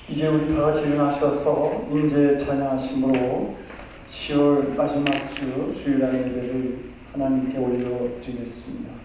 이제 우리 다 같이 일어나셔서 인재 찬양하심으로 10월 마지막 주 주일날 예배를 하나님께 올려드리겠습니다.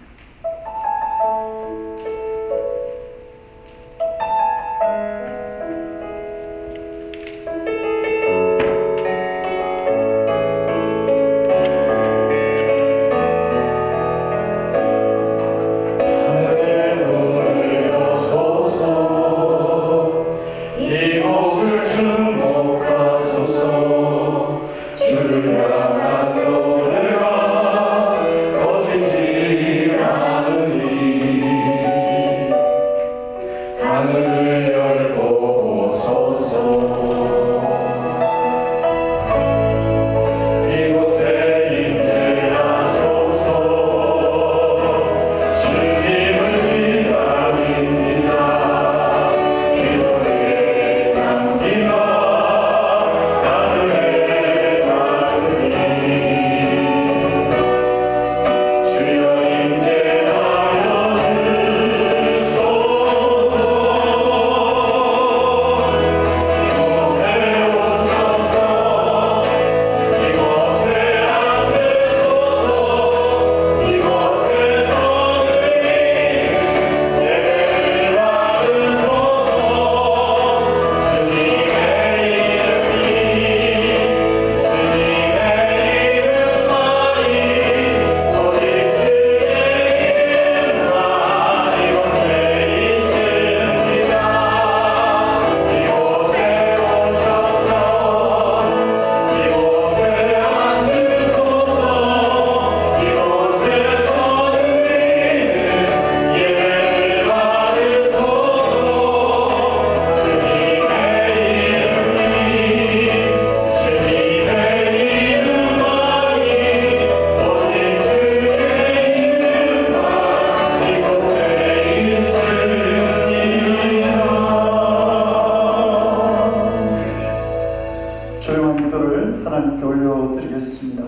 조용한 기도를 하나님께 올려드리겠습니다.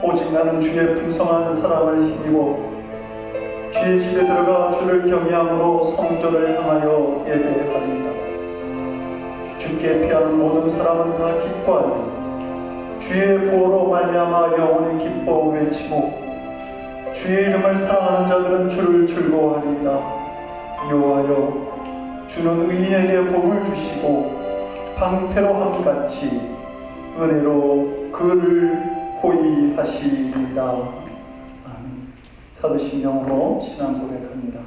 오직 나는 주의 풍성한 사랑을 힘입어 주의 집에 들어가 주를 경외함으로 성전을 향하여 예배하리이다. 주께 피하는 모든 사람은 다 기뻐하리. 주의 부호로 말미암아 영원히 기뻐 외치고 주의 이름을 사랑하는 자들은 주를 즐거워하리이다. 여호와여, 주는 의인에게 복을 주시고 방패로함같이 은혜로 그를 호위하시리이다. 아멘. 사도신경으로 신앙 고백합니다.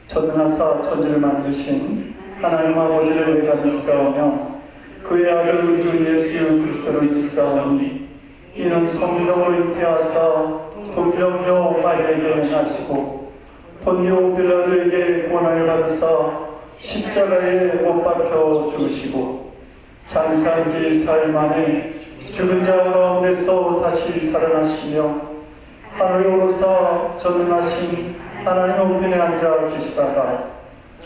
전능하사 천지를 만드신 하나님 아버지를 내가 믿사오며 그의 아들 우리 주 예수 그리스도를 믿사오니 이는 성령을 잉태하사 동정녀 마리아에게 나시고 본요 빌라도에게 고난을 받으사 십자가에 못 박혀 죽으시고 장사한 지 4일 만에 죽은 자 가운데서 다시 살아나시며 하늘에 오르사 전능하신 하나님 우편에 앉아 계시다가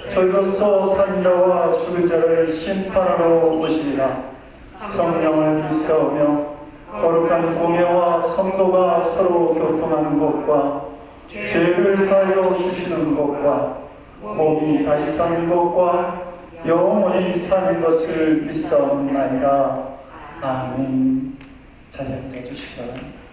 저희로서 산 자와 죽은 자를 심판하러 오시리라. 성령을 믿사오며 거룩한 공예와 성도가 서로 교통하는 것과 죄를 사하여 주시는 것과 몸이 다시 사는 것과 영원히 사는 것을 믿사옵나이다. 아멘. 자리에 앉아주시기 바랍니다.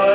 내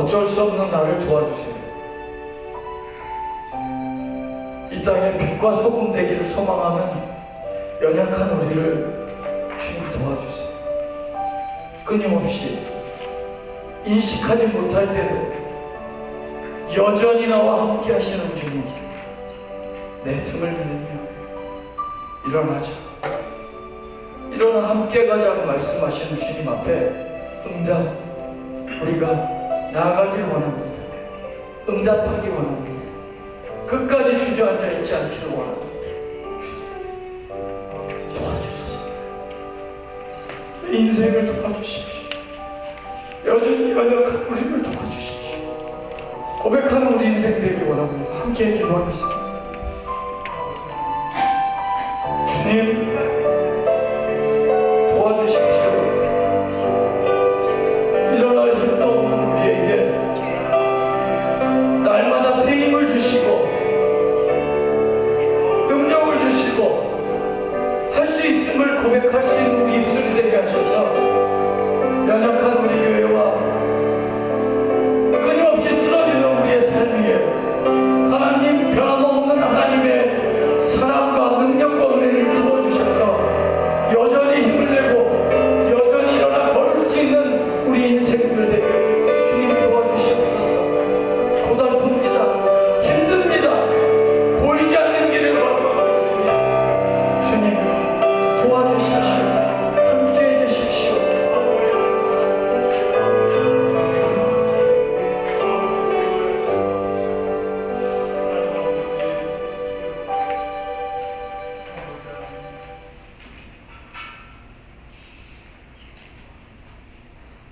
어쩔 수 없는 나를 도와주세요. 이 땅에 빛과 소금 되기를 소망하는 연약한 우리를 주님 도와주세요. 끊임없이 인식하지 못할 때도 여전히 나와 함께 하시는 주님, 내 틈을 빌리며 일어나자, 일어나 함께 가자고 말씀하시는 주님 앞에 우리가 나아가길 원합니다. 응답하기 원합니다. 끝까지 주저앉아 있지 않기를 원합니다. 도와주소서. 내 인생을 도와주십시오. 여전히 연약한 우리를 도와주십시오. 고백하는 우리 인생 되기 원합니다. 함께 기도하겠습니다. 주님, 도와주십시오. 일어날 힘도 없는 우리에게 날마다 새 힘을 주시고 능력을 주시고 할 수 있음을 고백할 수 있는 우리 입술이 되게 하셔서 연약한 우리 교회와 끊임없이 쓰러지는 우리의 삶 위에 하나님, 변함없는 하나님의 사랑과 능력과 은혜를 부어주셔서 여전히 힘을 내고 여전히 일어나 걸을 수 있는 우리 인생들 되게 주님 도와주시옵소서. 고달픕니다. 힘듭니다. 보이지 않는 길을 걸어가고 있습니다. 주님 도와주십시오. 함께해 주십시오.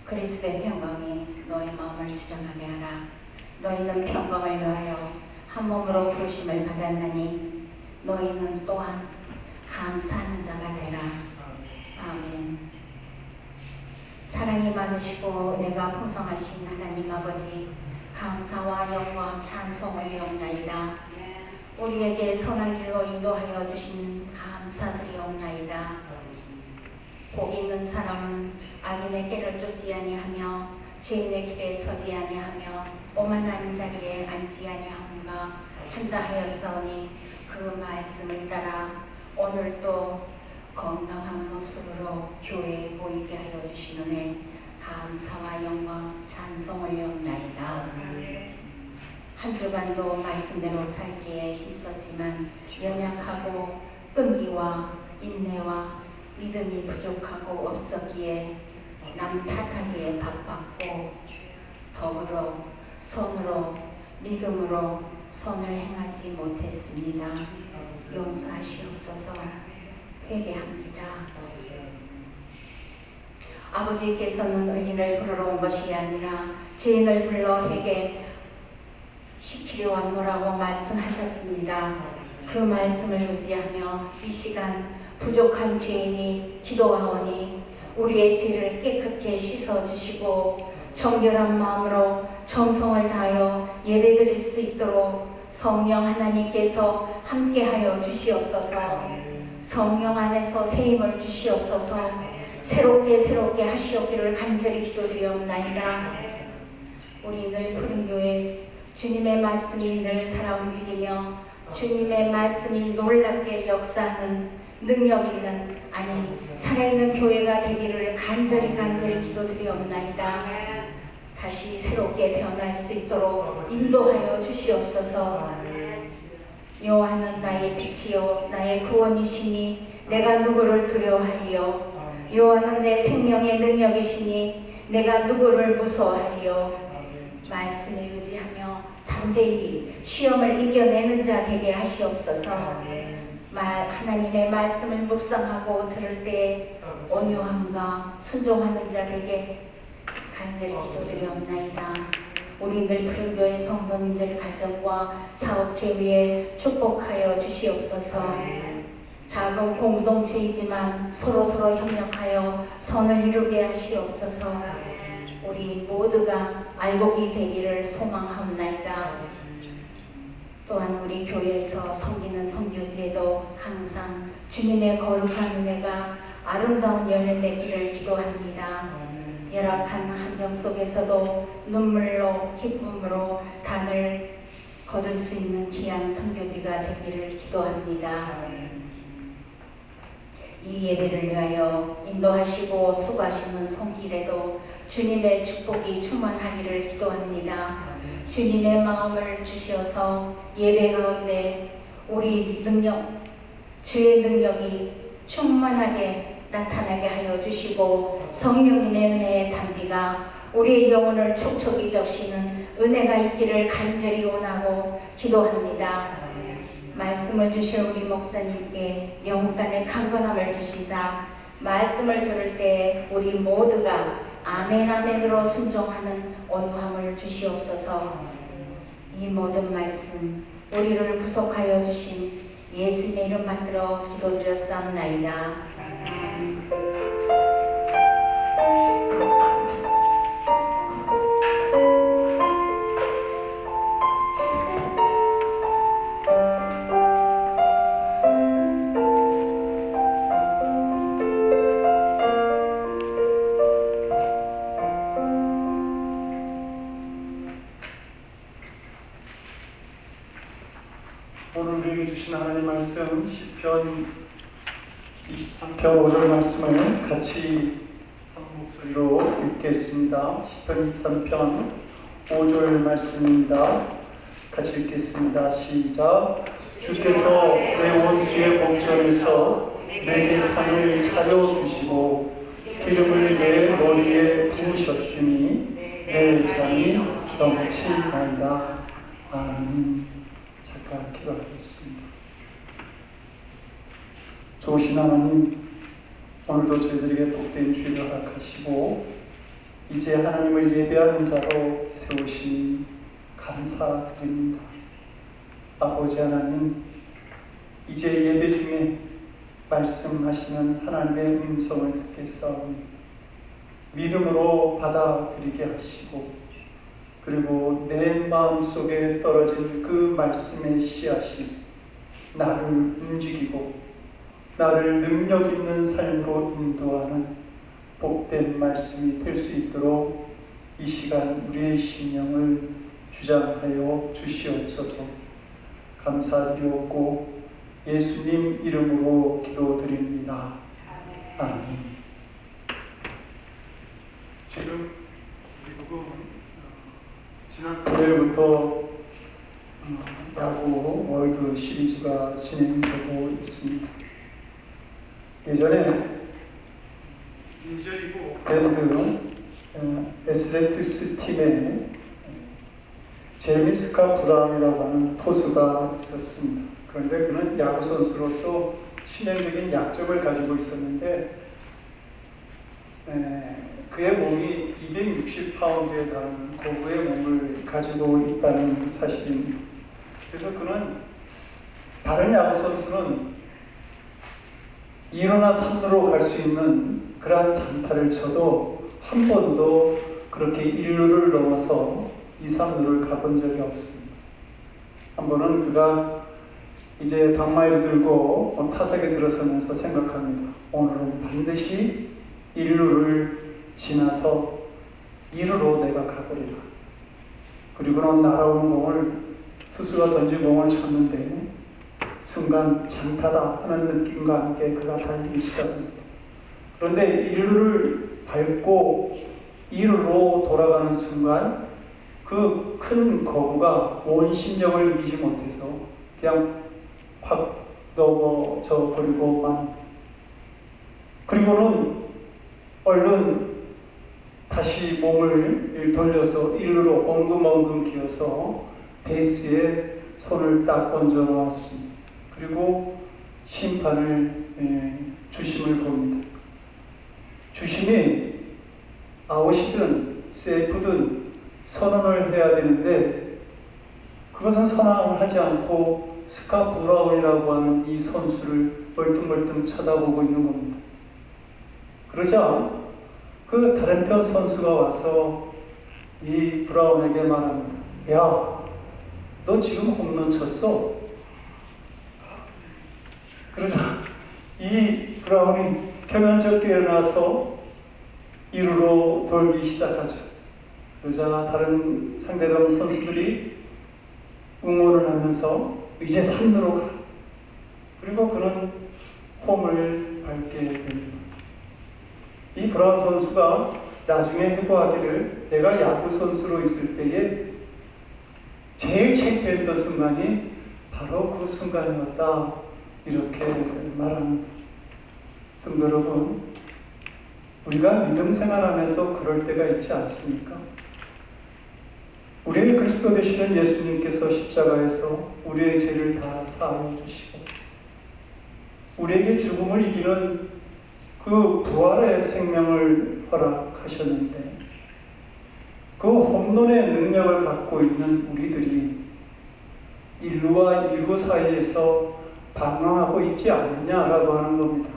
그리스도의 평강이 너희 마음을 주장하게 하라. 너희는 평강을 위하여 한 몸으로 부르심을 받았나니 너희는 또한 감사하는 자가 되라. 아멘. 사랑이 많으시고 은혜가 풍성하신 하나님 아버지, 감사와 영광 찬송을 위하옵나이다. 우리에게 선한 길로 인도하여 주신 감사드리옵나이다. 복 있는 사람은 악인의 길을 쫓지 아니하며 죄인의 길에 서지 아니하며 오만한 자리에 앉지 아니하는가 한다 하였사오니 그 말씀을 따라 오늘도 건강한 모습으로 교회에 보이게 하여 주시는 감사와 영광 찬송을 위하옵나이다. 한 주간도 말씀대로 살기에 힘썼지만 연약하고 끈기와 인내와 믿음이 부족하고 없었기에 남 탓하기에 바빴고 더불어 손으로 믿음으로 선을 행하지 못했습니다. 용서하시옵소서. 회개합니다. 아버지께서는 의인을 부르러 온 것이 아니라 죄인을 불러 회개시키려 왔노라고 말씀하셨습니다. 그 말씀을 의지하며 이 시간 부족한 죄인이 기도하오니 우리의 죄를 깨끗게 씻어주시고 정결한 마음으로 정성을 다하여 예배드릴 수 있도록 성령 하나님께서 함께하여 주시옵소서. 성령 안에서 새 힘을 주시옵소서. 새롭게 하시옵기를 간절히 기도드리옵나이다. 우리 늘 푸른교회 주님의 말씀이 늘 살아 움직이며 주님의 말씀이 놀랍게 역사하는 능력 있는 살아있는 교회가 되기를 간절히 기도드리옵나이다. 다시 새롭게 변할 수 있도록 인도하여 주시옵소서. 여호와는 나의 빛이요 나의 구원이시니 내가 누구를 두려워하리요. 여호와는 내 생명의 능력이시니 내가 누구를 무서워하리요. 말씀에 의지하며 담대히 시험을 이겨내는 자 되게 하시옵소서. 하나님의 말씀을 묵상하고 들을 때 온유함과 순종하는 자 되게 간절히 기도드리옵나이다. 우리 늘 푸른교회 성도님들 가정과 사업체 위에 축복하여 주시옵소서. 작은 공동체이지만 서로 협력하여 선을 이루게 하시옵소서. 우리 모두가 알복이 되기를 소망하옵나이다. 또한 우리 교회에서 섬기는 선교지에도 항상 주님의 거룩한 은혜가 아름다운 열매 맺기를 기도합니다. 열악한 환경 속에서도 눈물로 기쁨으로 단을 거둘 수 있는 귀한 선교지가 되기를 기도합니다. 이 예배를 위하여 인도하시고 수고하시는 손길에도 주님의 축복이 충만하기를 기도합니다. 주님의 마음을 주시어서 예배 가운데 우리 주의 능력이 충만하게 나타나게 하여 주시고 성령님의 은혜의 단비가 우리의 영혼을 촉촉이 적시는 은혜가 있기를 간절히 원하고 기도합니다. 말씀을 주실 우리 목사님께 영혼간의 강건함을 주시사 말씀을 들을 때 우리 모두가 아멘 아멘으로 순종하는 온유함을 주시옵소서. 이 모든 말씀 우리를 구속하여 주신 예수님의 이름 받들어 기도드렸사옵나이다. 오늘 우리에게 주신 하나님 말씀 시편 23편 5절 말씀을 같이 한 목소리로 읽겠습니다. 시편 23편 5절 말씀입니다. 같이 읽겠습니다. 시작. 주께서 내 원수의 목전에서 내게 상을 차려주시고 기름을 내 머리에 부으셨으니 내 잔이 넘치나이다. 아멘. 잠깐 기도하겠습니다. 좋으신 하나님, 오늘도 저희들에게 복된 주일을 허락하시고 이제 하나님을 예배하는 자로 세우시니 감사드립니다. 아버지 하나님, 이제 예배 중에 말씀하시는 하나님의 음성을 듣겠사오니 믿음으로 받아들이게 하시고 그리고 내 마음속에 떨어진 그 말씀의 씨앗이 나를 움직이고 나를 능력 있는 삶으로 인도하는 복된 말씀이 될 수 있도록 이 시간 우리의 심령을 주장하여 주시옵소서. 감사드리옵고 예수님 이름으로 기도드립니다. 아멘. 지금 미국은 지난 금요일부터 야구 월드 시리즈가 진행되고 있습니다. 예전에 메이저리그 밴드 애슬레틱스 팀에 제미스카 브라운이라고 하는 포수가 있었습니다. 그런데 그는 야구 선수로서 치명적인 약점을 가지고 있었는데 그의 몸이 260파운드에 달하는 고부의 몸을 가지고 있다는 사실입니다. 그래서 그는 다른 야구 선수는 2루나 3루로 갈 수 있는 그러한 장타를 쳐도 한 번도 그렇게 1루를 넘어서 2, 3루를 가본 적이 없습니다. 한 번은 그가 이제 방망이를 들고 타석에 들어서면서 생각합니다. 오늘은 반드시 1루를 지나서 2루로 내가 가버리라. 그리고는 날아오는 공을 투수가 던진 공을 쳤는데 순간 장타다 하는 느낌과 함께 그가 달리기 시작합니다. 그런데 1루를 밟고 2루로 돌아가는 순간 그 큰 거부가 온 심령을 이기지 못해서 그냥 확 넘어져 버리고만, 그리고는 얼른 다시 몸을 돌려서 1루로 엉금엉금 기어서 베이스에 손을 딱 얹어 놓았습니다. 그리고 심판을 주심을 봅니다. 주심이 아웃이든 세이프든 선언을 해야 되는데 그것은 선언을 하지 않고 스카 브라운이라고 하는 이 선수를 멀뚱멀뚱 쳐다보고 있는 겁니다. 그러자 그 다른 편 선수가 와서 이 브라운에게 말합니다. 야, 너 지금 홈런 쳤어? 그러자 이 브라운이 표면적게 일어나서 2루로 돌기 시작하죠. 그러자 다른 상대방 선수들이 응원을 하면서 이제 3루로 가. 그리고 그는 홈을 밟게 됩니다. 이 브라운 선수가 나중에 해고하기를 내가 야구 선수로 있을 때에 제일 창피했던 순간이 바로 그 순간이었다. 이렇게 말합니다. 성도 여러분, 우리가 믿음 생활하면서 그럴 때가 있지 않습니까? 우리의 그리스도 되시는 예수님께서 십자가에서 우리의 죄를 다 사하여 주시고 우리에게 죽음을 이기는 그 부활의 생명을 허락하셨는데 그 홈런의 능력을 갖고 있는 우리들이 1루와 2루 사이에서 방황하고 있지 않느냐라고 하는 겁니다.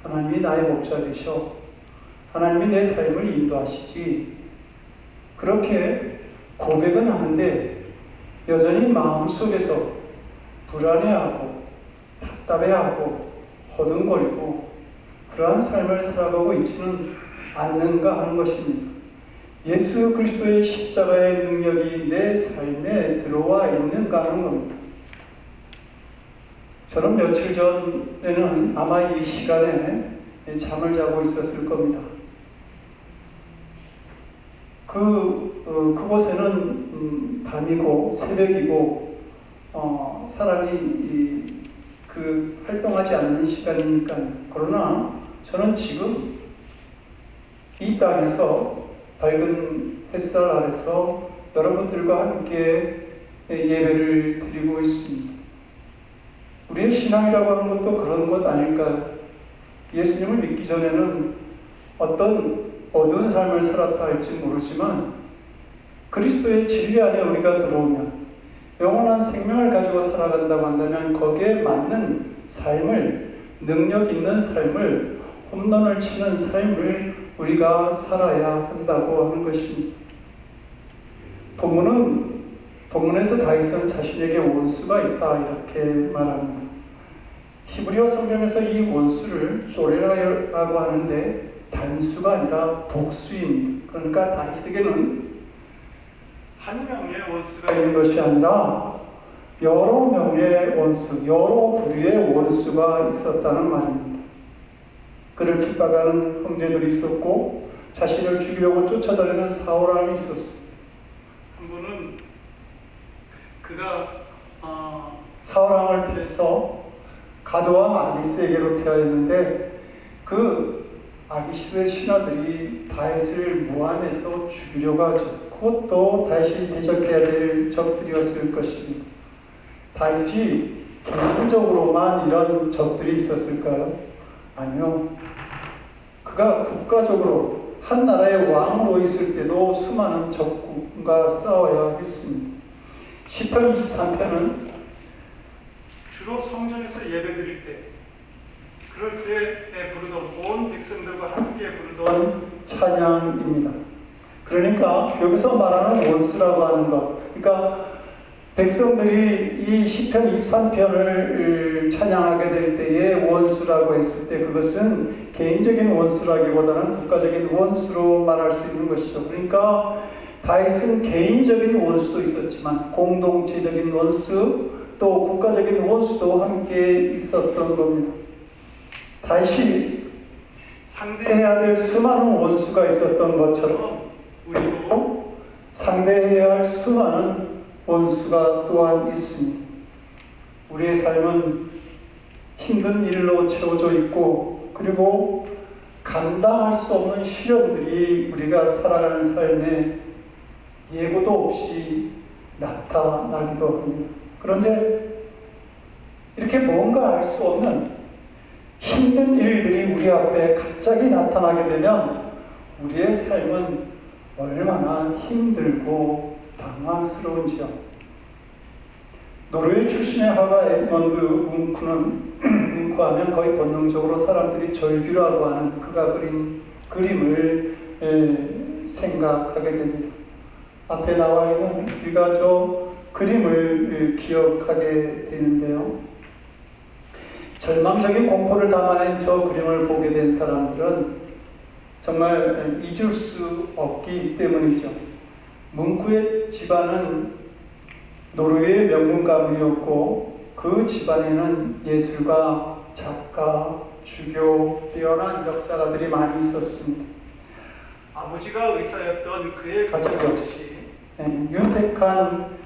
하나님이 나의 목자 되셔 하나님이 내 삶을 인도하시지 그렇게 고백은 하는데 여전히 마음속에서 불안해하고 답답해하고 허둥거리고 그러한 삶을 살아가고 있지는 않는가 하는 것입니다. 예수 그리스도의 십자가의 능력이 내 삶에 들어와 있는가 하는 겁니다. 저는 며칠 전에는 아마 이 시간에 잠을 자고 있었을 겁니다. 그곳에는 밤이고 새벽이고 사람이 활동하지 않는 시간이니까요. 그러나 저는 지금 이 땅에서 밝은 햇살 아래서 여러분들과 함께 예배를 드리고 있습니다. 우리의 신앙이라고 하는 것도 그런 것 아닐까요? 예수님을 믿기 전에는 어떤 어두운 삶을 살았다 할지 모르지만 그리스도의 진리 안에 우리가 들어오면 영원한 생명을 가지고 살아간다고 한다면 거기에 맞는 삶을, 능력 있는 삶을, 홈런을 치는 삶을 우리가 살아야 한다고 하는 것입니다. 본문에서 다윗은 자신에게 원수가 있다 이렇게 말합니다. 히브리어 성경에서 이 원수를 쪼레라고 하는데 단수가 아니라 복수입니다. 그러니까 다윗에게는 한 명의 원수가 있는 것이 아니라 여러 명의 원수, 여러 부류의 원수가 있었다는 말입니다. 그를 핍박하는 형제들이 있었고 자신을 죽이려고 쫓아다니는 사울왕이 있었습니다. 한 번은 그가 사울왕을 피해서 가드왕 아기스에게로 피하였는데 그 아기스의 신하들이 다윗을 모함해서 죽이려고 하죠. 그것도 다윗이 대적해야 될 적들이었을 것입니다. 다윗이 개인적으로만 이런 적들이 있었을까요? 아니요. 그가 국가적으로 한 나라의 왕으로 있을 때도 수많은 적군과 싸워야 했습니다. 시편 23편은 주로 성전에서 예배드릴 때 그럴 때 부르던 온 백성들과 함께 부르던 찬양입니다. 그러니까 여기서 말하는 원수라고 하는 것, 그러니까 백성들이 이 시편 23편을 찬양하게 될 때에 원수라고 했을 때 그것은 개인적인 원수라기보다는 국가적인 원수로 말할 수 있는 것이죠. 그러니까 다윗은 개인적인 원수도 있었지만 공동체적인 원수 또 국가적인 원수도 함께 있었던 겁니다. 다윗이 상대해야 될 수많은 원수가 있었던 것처럼 우리도 상대해야 할 수많은 원수가 또한 있습니다. 우리의 삶은 힘든 일로 채워져 있고 그리고 감당할 수 없는 시련들이 우리가 살아가는 삶에 예고도 없이 나타나기도 합니다. 그런데 이렇게 뭔가 알 수 없는 힘든 일들이 우리 앞에 갑자기 나타나게 되면 우리의 삶은 얼마나 힘들고 당황스러운지요. 노르웨이 출신의 화가 에드먼드 뭉크 하면 거의 본능적으로 사람들이 절규라고 하는 그가 그린 그림을 생각하게 됩니다. 앞에 나와 있는 우리가 저 그림을 기억하게 되는데요. 절망적인 공포를 담아낸 저 그림을 보게 된 사람들은 정말 잊을 수 없기 때문이죠. 문구의 집안은 노르웨이 명문 가문이었고 그 집안에는 예술가, 작가, 주교, 뛰어난 역사가들이 많이 있었습니다. 아버지가 의사였던 그의 가정 역시 윤택한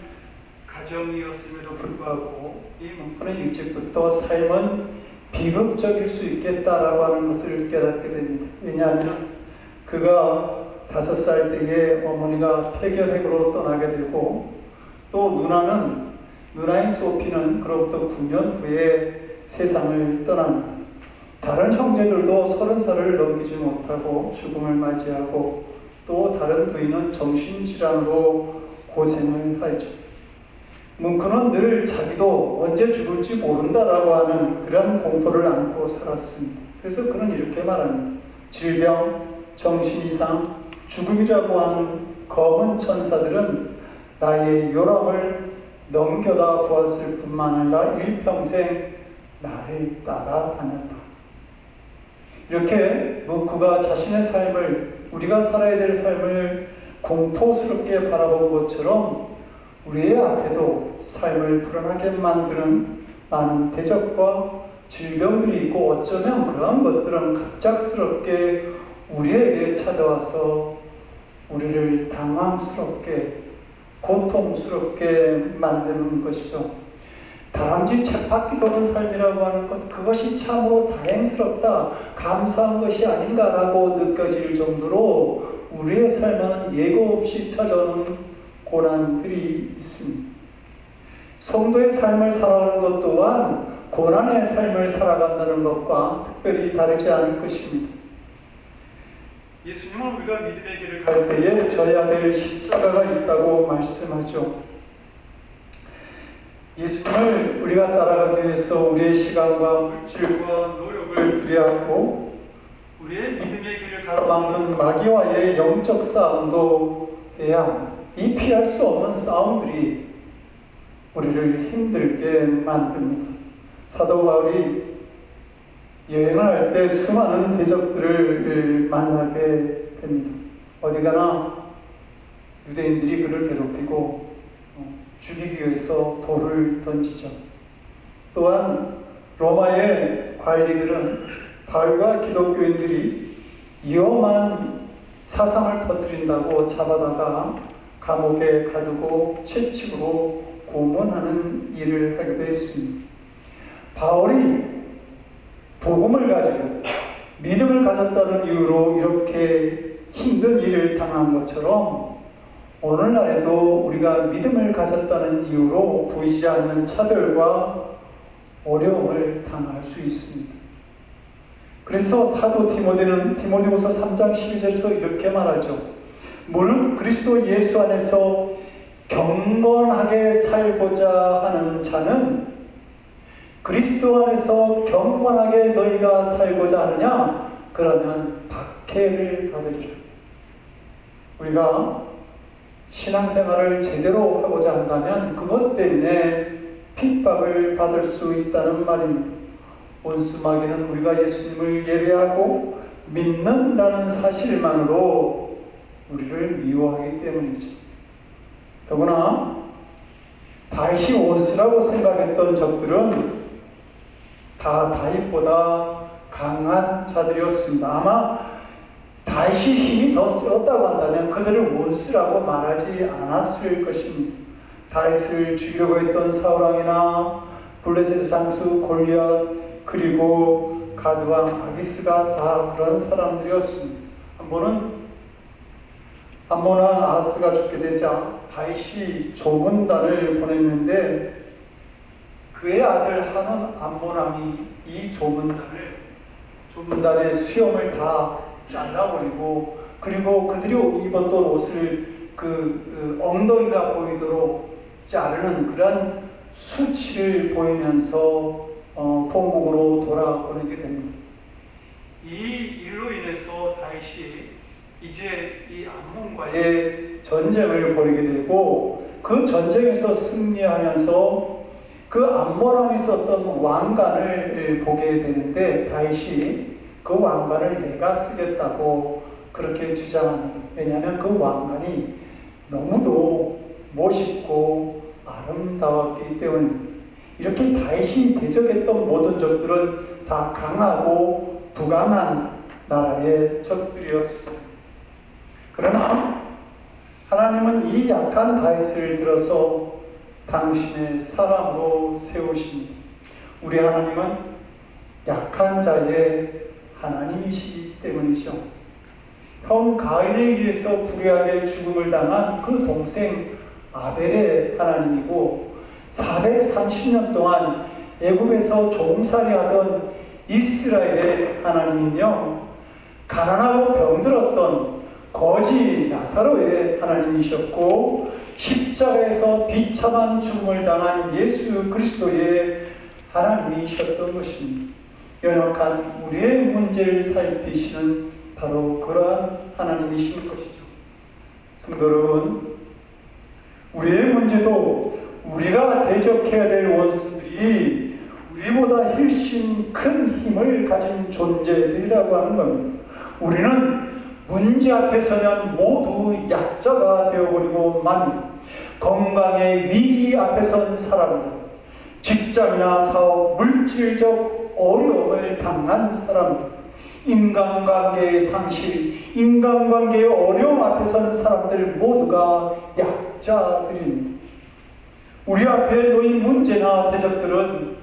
가정이었음에도 불구하고 이 문구는 일찍부터 삶은 비극적일 수 있겠다라고 하는 것을 깨닫게 됩니다. 왜냐하면 그가 5살 때에 어머니가 폐결핵으로 떠나게 되고 또 누나인 소피는 그로부터 9년 후에 세상을 떠납니다. 다른 형제들도 30살을 넘기지 못하고 죽음을 맞이하고 또 다른 부인은 정신질환으로 고생을 하죠. 문크는 늘 자기도 언제 죽을지 모른다라고 하는 그런 공포를 안고 살았습니다. 그래서 그는 이렇게 말합니다. 질병, 정신이상, 죽음이라고 하는 검은 천사들은 나의 요람을 넘겨다 보았을 뿐만 아니라 일평생 나를 따라다녔다. 이렇게 문크가 자신의 삶을, 우리가 살아야 될 삶을 공포스럽게 바라본 것처럼 우리의 앞에도 삶을 불안하게 만드는 많은 대적과 질병들이 있고 어쩌면 그런 것들은 갑작스럽게 우리에게 찾아와서 우리를 당황스럽게 고통스럽게 만드는 것이죠. 다람쥐 쳇바퀴 도는 삶이라고 하는 것, 그것이 참으로 다행스럽다, 감사한 것이 아닌가라고 느껴질 정도로 우리의 삶에는 예고 없이 찾아오는 고난들이 있습니다. 성도의 삶을 살아가는 것 또한 고난의 삶을 살아간다는 것과 특별히 다르지 않을 것입니다. 예수님은 우리가 믿음의 길을 갈 때에 져야 될 십자가가 있다고 말씀하죠. 예수님을 우리가 따라가기 위해서 우리의 시간과 물질과 노력을 들여하고 우리의 믿음의 길을 가로막는 마귀와의 영적 싸움도 해야 합니다. 이 피할 수 없는 싸움들이 우리를 힘들게 만듭니다. 사도 바울이 여행을 할 때 수많은 대적들을 만나게 됩니다. 어디 가나 유대인들이 그를 괴롭히고 죽이기 위해서 돌을 던지죠. 또한 로마의 관리들은 바울과 기독교인들이 위험한 사상을 퍼뜨린다고 잡아다가 감옥에 가두고 채찍으로 고문하는 일을 하기도 했습니다. 바울이 복음을 가지고 믿음을 가졌다는 이유로 이렇게 힘든 일을 당한 것처럼 오늘날에도 우리가 믿음을 가졌다는 이유로 보이지 않는 차별과 어려움을 당할 수 있습니다. 그래서 사도 디모데는 디모데후서 3장 12절에서 이렇게 말하죠. 무릇 그리스도 예수 안에서 경건하게 살고자 하는 자는 그리스도 안에서 경건하게 너희가 살고자 하느냐? 그러면 박해를 받으리라. 우리가 신앙생활을 제대로 하고자 한다면 그것 때문에 핍박을 받을 수 있다는 말입니다. 온수 마귀는 우리가 예수님을 예배하고 믿는다는 사실만으로 우리를 미워하기 때문이죠. 더구나 다윗이 온수라고 생각했던 적들은 다 다윗보다 강한 자들이었습니다. 아마 다윗이 힘이 더 세었다고 한다면 그들을 원수라고 말하지 않았을 것입니다. 다윗을 죽이려고 했던 사울왕이나 블레셋 장수 골리앗 그리고 가드왕 아기스가 다 그런 사람들이었습니다. 한 번은 암몬 왕 아하스가 죽게 되자 다윗이 조문단을 보냈는데 그의 아들 한온 암몬 왕이 이 조문단의 수염을 다 잘라버리고 그리고 그들이 입었던 옷을 엉덩이가 보이도록 자르는 그런 수치를 보이면서 본국으로 돌아보내게 됩니다. 이 일로 인해서 다윗이 이제 이 암몬과의 전쟁을 벌이게 되고 그 전쟁에서 승리하면서 그 암몬 왕이 썼던 왕관을 보게 되는데 다윗이 그 왕관을 내가 쓰겠다고 그렇게 주장합니다. 왜냐하면 그 왕관이 너무도 멋있고 아름다웠기 때문입니다. 이렇게 다윗이 대적했던 모든 적들은 다 강하고 부강한 나라의 적들이었습니다. 그러나 하나님은 이 약한 다윗을 들어서 당신의 사람으로 세우십니다. 우리 하나님은 약한 자의 하나님이시기 때문이죠. 형 가인에 의해서 불의하게 죽음을 당한 그 동생 아벨의 하나님이고 430년 동안 애굽에서 종살이하던 이스라엘의 하나님이며 가난하고 병들었던 거지 나사로의 하나님이셨고 십자가에서 비참한 죽음을 당한 예수 그리스도의 하나님이셨던 것입니다. 연약한 우리의 문제를 살피시는 바로 그러한 하나님이신 것이죠. 성도 여러분, 우리의 문제도 우리가 대적해야 될 원수들이 우리보다 훨씬 큰 힘을 가진 존재들이라고 하는 겁니다. 우리는 문제 앞에 서면 모두 약자가 되어버리고 맙니다. 건강의 위기 앞에 선 사람들, 직장이나 사업, 물질적 어려움을 당한 사람들, 인간관계의 상실, 인간관계의 어려움 앞에 선 사람들 모두가 약자들입니다. 우리 앞에 놓인 문제나 대적들은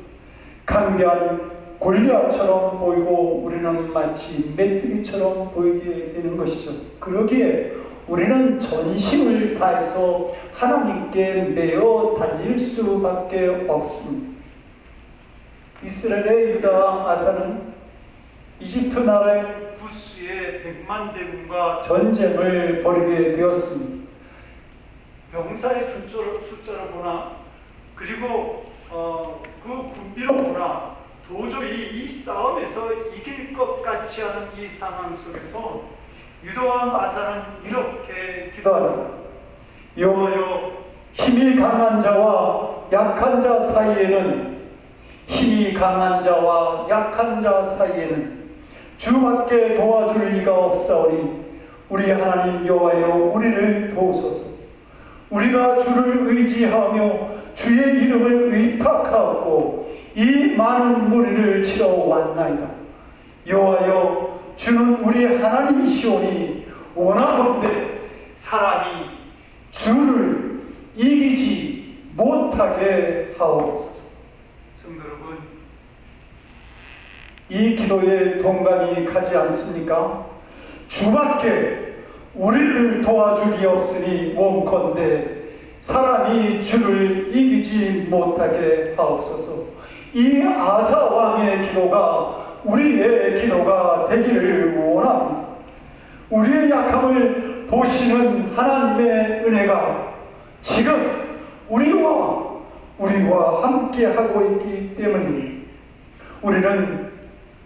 강대한 골리앗처럼 보이고 우리는 마치 메뚜기처럼 보이게 되는 것이죠. 그러기에 우리는 전심을 다해서 하나님께 매어 달릴 수밖에 없습니다. 이스라엘의 유다 아사는 이집트 나라의 구스의 100만 대군과 전쟁을 벌이게 되었습니다. 병사의 숫자로 보나 그리고 그 군비로 보나 도저히 이 싸움에서 이길 것 같지 않은 이 상황 속에서 유다왕 아사는 이렇게 기도합니다. 여호와여, 힘이 강한 자와 약한 자 사이에는 주밖에 도와줄 리가 없사오니 우리 하나님 여호와여, 우리를 도우소서. 우리가 주를 의지하며 주의 이름을 의탁하고 이 많은 무리를 치러 왔나이다. 여호와여, 주는 우리 하나님이시오니 원하건대 사람이 주를 이기지 못하게 하옵소서. 성도 여러분, 이 기도에 동감이 가지 않습니까? 주밖에 우리를 도와줄 리 없으니 원컨대 사람이 주를 이기지 못하게 하옵소서. 이 아사 왕의 기도가 우리의 기도가 되기를 원합니다. 우리의 약함을 보시는 하나님의 은혜가 지금 우리와 함께 하고 있기 때문입니다. 우리는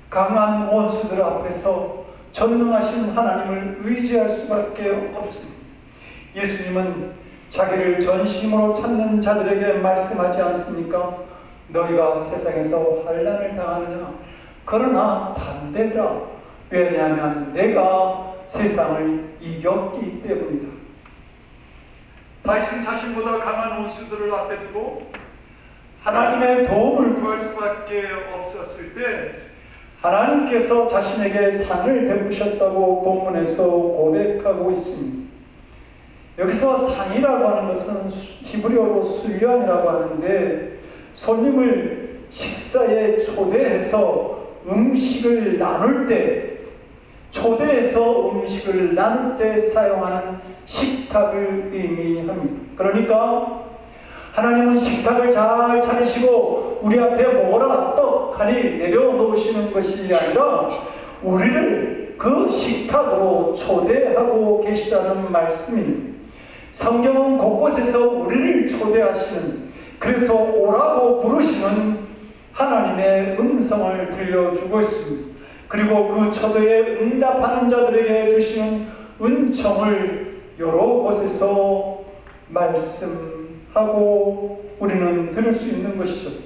강한 원수들 앞에서 전능하신 하나님을 의지할 수밖에 없습니다. 예수님은 자기를 전심으로 찾는 자들에게 말씀하지 않습니까? 너희가 세상에서 환난을 당하느냐? 그러나 담대하라. 왜냐하면 내가 세상을 이겼기 때문이다. 다윗은 자신보다 강한 원수들을 앞에 두고 하나님의 도움을 구할 수밖에 없었을 때 하나님께서 자신에게 상을 베푸셨다고 본문에서 고백하고 있습니다. 여기서 상이라고 하는 것은 히브리어로 술련이라고 하는데 손님을 식사에 초대해서 음식을 나눌 때 사용하는 식탁을 의미합니다. 그러니까 하나님은 식탁을 잘 차리시고 우리 앞에 뭐라 떡하니 내려놓으시는 것이 아니라 우리를 그 식탁으로 초대하고 계시다는 말씀입니다. 성경은 곳곳에서 우리를 초대하시는, 그래서 오라고 부르시는 하나님의 음성을 들려주고 있습니다. 그리고 그 초대에 응답하는 자들에게 주시는 은총을 여러 곳에서 말씀하고 우리는 들을 수 있는 것이죠.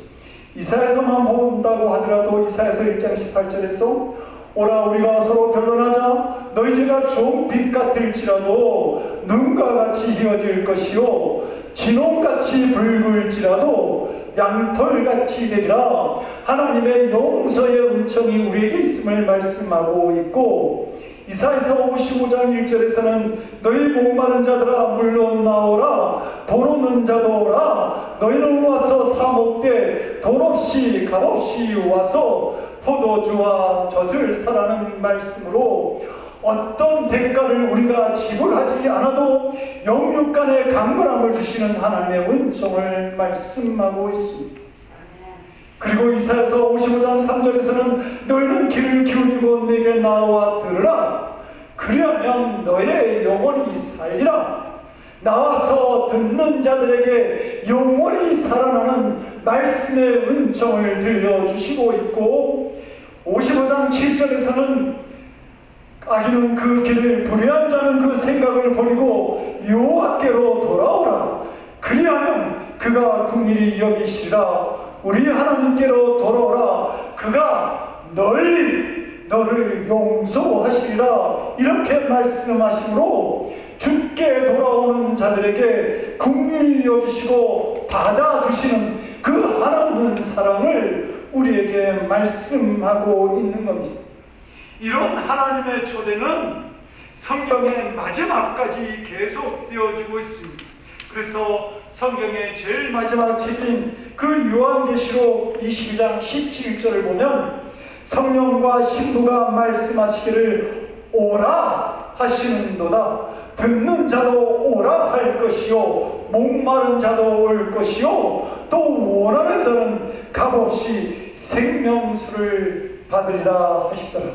이사야서만 본다고 하더라도 이사야서 1장 18절에서 오라 우리가 서로 변론하자. 너희 죄가 종빛 같을지라도 눈과 같이 희어질 것이요 진홍같이 붉을지라도 양털같이 되리라. 하나님의 용서의 은총이 우리에게 있음을 말씀하고 있고, 이사야서 55장 1절에서는 너희 목마른 자들아 물론 나오라. 돈 없는 자도 오라. 너희는 와서 사목되 돈 없이 값없이 와서 포도주와 젖을 사라는 말씀으로 어떤 대가를 우리가 지불하지 않아도 영육간의 강건함을 주시는 하나님의 은총을 말씀하고 있습니다. 그리고 이사야서 55장 3절에서는 너희는 귀를 기울이고 내게 나와 들으라. 그리하면 너의 영혼이 살리라. 나와서 듣는 자들에게 영원히 살아나는 말씀의 은총을 들려주시고 있고, 55장 7절에서는 악인은 그 길을, 불의한 자는 그 생각을 버리고 여호와께로 돌아오라. 그리하면 그가 긍휼히 여기시리라. 우리 하나님께로 돌아오라. 그가 널리 너를 용서하시리라. 이렇게 말씀하시므로 주께 돌아오는 자들에게 긍휼히 여기시고 받아주시는 그 하나님 사랑을 우리에게 말씀하고 있는 겁니다. 이런 하나님의 초대는 성경의 마지막까지 계속되어지고 있습니다. 그래서 성경의 제일 마지막 책인 그 요한계시록 22장 17절을 보면 성령과 신부가 말씀하시기를 오라 하시는도다. 듣는 자도 오라 할 것이요 목마른 자도 올 것이요 또 원하는 자는 값없이 생명수를 받으리라 하시더라.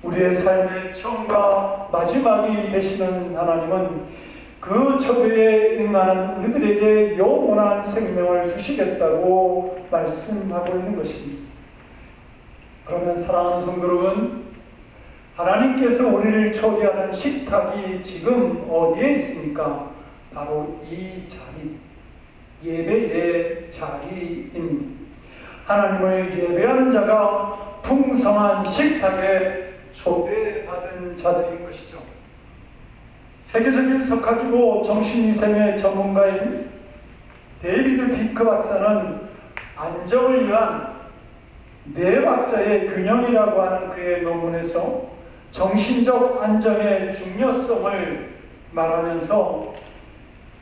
우리의 삶의 처음과 마지막이 되시는 하나님은 그 초대에 응하는 우리들에게 영원한 생명을 주시겠다고 말씀하고 있는 것입니다. 그러면 사랑하는 성도 여러분, 하나님께서 우리를 초대하는 식탁이 지금 어디에 있습니까? 바로 이 자리, 예배의 자리입니다. 하나님을 예배하는 자가 풍성한 식탁에 초대받은 자들인 것이죠. 세계적인 석학이고 정신위생의 전문가인 데이비드 핑크 박사는 안정을 위한 네 박자의 균형이라고 하는 그의 논문에서 정신적 안정의 중요성을 말하면서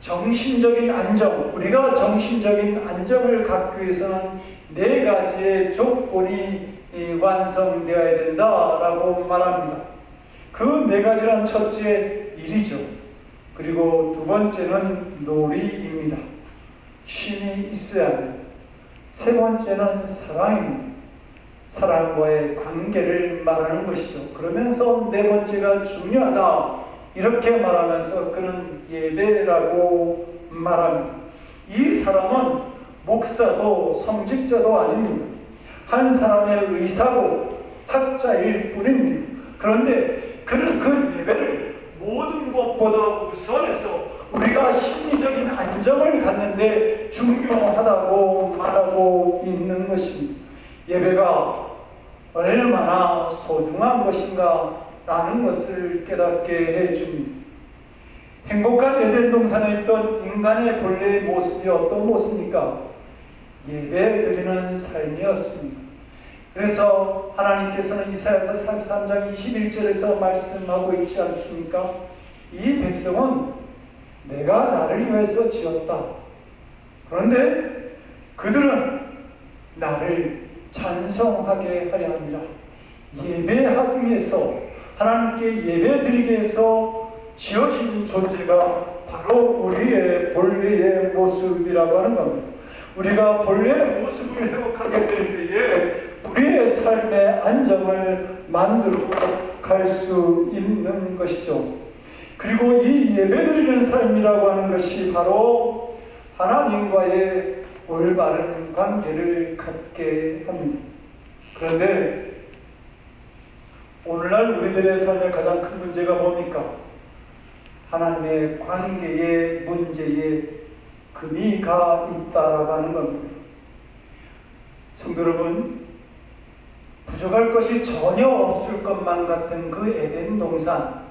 정신적인 안정, 우리가 정신적인 안정을 갖기 위해서는 네 가지의 조건이 완성되어야 된다라고 말합니다. 그 네 가지란 첫째 일이죠. 그리고 두 번째는 놀이입니다. 쉼이 있어야 합니다. 세 번째는 사랑입니다. 사랑과의 관계를 말하는 것이죠. 그러면서 네 번째가 중요하다 이렇게 말하면서 그는 예배라고 말합니다. 이 사람은 목사도 성직자도 아닙니다. 한 사람의 의사고 학자일 뿐입니다. 그런데 그는 그 예배를 모든 것보다 우선해서 우리가 심리적인 안정을 갖는데 중요하다고 말하고 있는 것입니다. 예배가 얼마나 소중한 것인가 라는 것을 깨닫게 해줍니다. 행복한 에덴 동산에 있던 인간의 본래의 모습이 어떤 모습입니까? 예배 드리는 삶이었습니다. 그래서 하나님께서는 이사야서 33장 21절에서 말씀하고 있지 않습니까? 이 백성은 내가 나를 위해서 지었다. 그런데 그들은 나를 찬송하게 하려 합니다. 예배하기 위해서, 하나님께 예배드리기 위해서 지어진 존재가 바로 우리의 본래의 모습이라고 하는 겁니다. 우리가 본래의 모습을 회복하게 될 때에 우리의 삶의 안정을 만들고 갈 수 있는 것이죠. 그리고 이 예배드리는 삶이라고 하는 것이 바로 하나님과의 올바른 관계를 갖게 합니다. 그런데 오늘날 우리들의 삶의 가장 큰 문제가 뭡니까? 하나님의 관계의 문제에 금이 가 있다라고 하는 겁니다. 성도 여러분, 부족할 것이 전혀 없을 것만 같은 그 에덴 동산,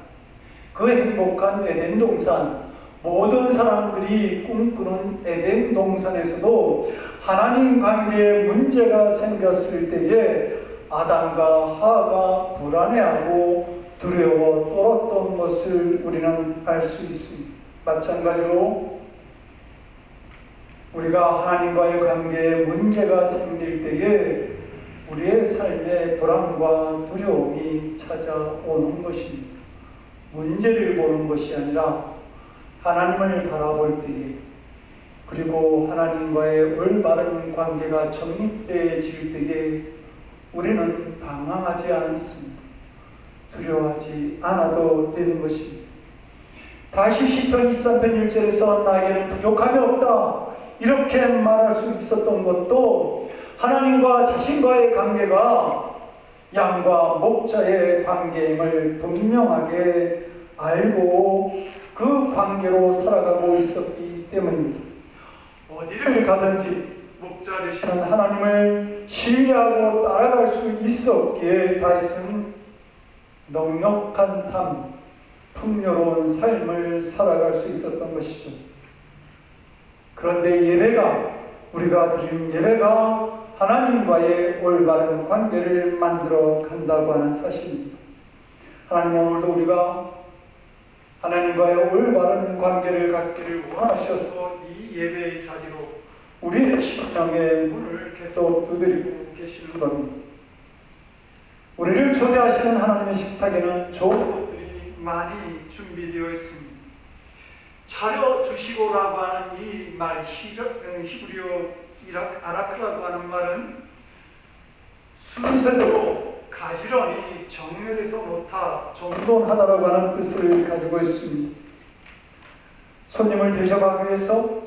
그 행복한 에덴 동산, 모든 사람들이 꿈꾸는 에덴 동산에서도 하나님 관계에 문제가 생겼을 때에 아담과 하와가 불안해하고 두려워 떨었던 것을 우리는 알 수 있습니다. 마찬가지로 우리가 하나님과의 관계에 문제가 생길 때에 우리의 삶에 불안과 두려움이 찾아오는 것입니다. 문제를 보는 것이 아니라 하나님을 바라볼 때에, 그리고 하나님과의 올바른 관계가 정립되어질 때에 우리는 방황하지 않습니다. 두려워하지 않아도 되는 것입니다. 다시 시편 23편 1절에서 나에게는 부족함이 없다 이렇게 말할 수 있었던 것도 하나님과 자신과의 관계가 양과 목자의 관계임을 분명하게 알고 그 관계로 살아가고 있었기 때문입니다. 어디를 가든지 목자 되시는 하나님을 신뢰하고 따라갈 수 있었기에 다윗은 넉넉한 삶, 풍요로운 삶을 살아갈 수 있었던 것이죠. 그런데 예배가, 우리가 드리는 예배가 하나님과의 올바른 관계를 만들어 간다고 하는 사실입니다. 하나님 오늘도 우리가 하나님과의 올바른 관계를 갖기를 원하셔서 이 예배의 자리로 우리의 심령의 문을 계속 두드리고 계시는 겁니다. 우리를 초대하시는 하나님의 식탁에는 좋은 것들이 많이 준비되어 있습니다. 차려주시고라고 하는 이 말, 히브리어 아라크라고 하는 말은 순서대로 가지런히 정렬해서 놓다, 정돈하다라고 하는 뜻을 가지고 있습니다. 손님을 대접하기 위해서